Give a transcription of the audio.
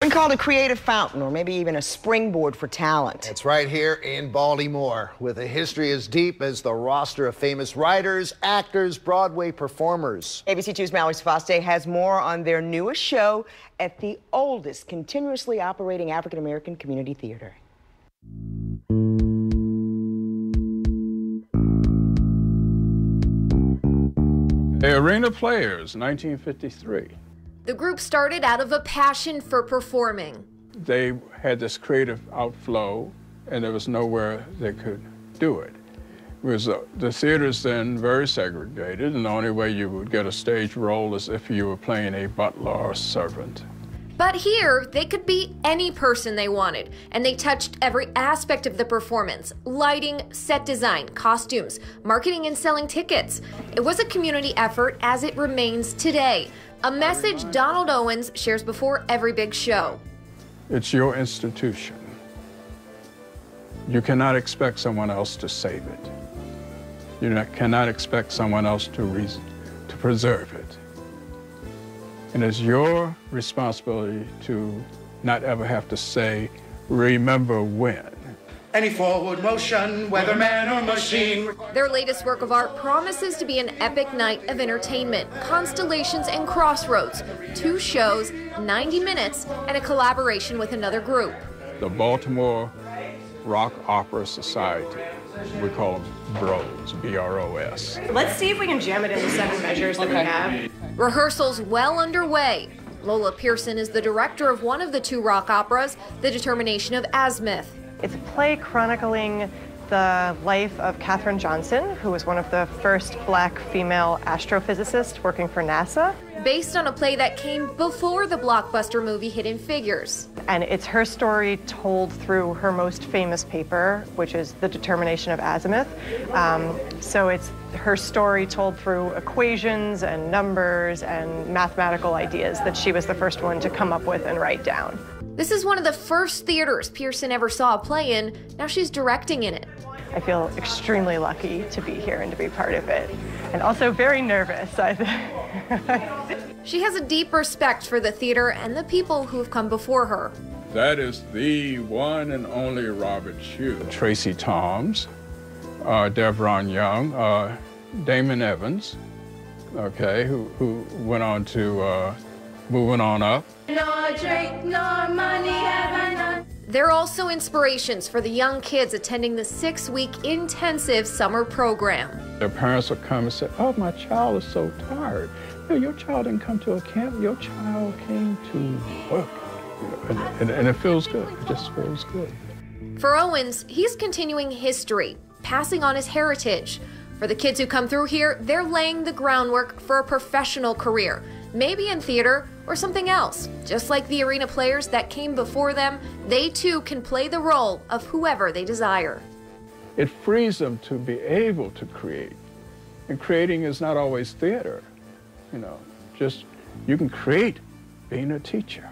Been called a creative fountain or maybe even a springboard for talent. It's right here in Baltimore, with a history as deep as the roster of famous writers, actors, Broadway performers. ABC 2's Mallory Sofastaii has more on their newest show at the oldest continuously operating African-American community theater. The Arena Players, 1953. The group started out of a passion for performing. They had this creative outflow, and there was nowhere they could do it. The theater's then very segregated, and the only way you would get a stage role is if you were playing a butler or a servant. But here, they could be any person they wanted, and they touched every aspect of the performance: lighting, set design, costumes, marketing and selling tickets. It was a community effort, as it remains today. A message Donald Owens shares before every big show. It's your institution. You cannot expect someone else to save it. You cannot expect someone else to preserve it. And it's your responsibility to not ever have to say, remember when. Any forward motion, whether man or machine. Their latest work of art promises to be an epic night of entertainment, constellations and crossroads, 2 shows, 90 minutes, and a collaboration with another group. The Baltimore Rock Opera Society. We call them BROS, B-R-O-S. Let's see if we can jam it in the 7 measures that we have. Rehearsals well underway. Lola Pearson is the director of one of the 2 rock operas, The Determination of Azimuth. It's a play chronicling the life of Katherine Johnson, who was one of the first Black female astrophysicists working for NASA. Based on a play that came before the blockbuster movie Hidden Figures. And it's her story told through her most famous paper, which is The Determination of Azimuth. So it's her story told through equations and numbers and mathematical ideas that she was the first one to come up with and write down. This is one of the first theaters Pearson ever saw a play in. Now she's directing in it. I feel extremely lucky to be here and to be part of it, and also very nervous. She has a deep respect for the theater and the people who have come before her. That is the one and only Robert Hughes, Tracy Toms, Devron Young, Damon Evans, okay, who went on to Moving On Up. No drink, no money, heaven, none. They're also inspirations for the young kids attending the 6-week intensive summer program. Their parents will come and say, oh, my child is so tired. You know, your child didn't come to a camp, your child came to work. You know, and it feels good, it just feels good. For Owens, he's continuing history, passing on his heritage. For the kids who come through here, they're laying the groundwork for a professional career, maybe in theater or something else. Just like the Arena Players that came before them, they too can play the role of whoever they desire. It frees them to be able to create. And creating is not always theater. You know, just you can create being a teacher.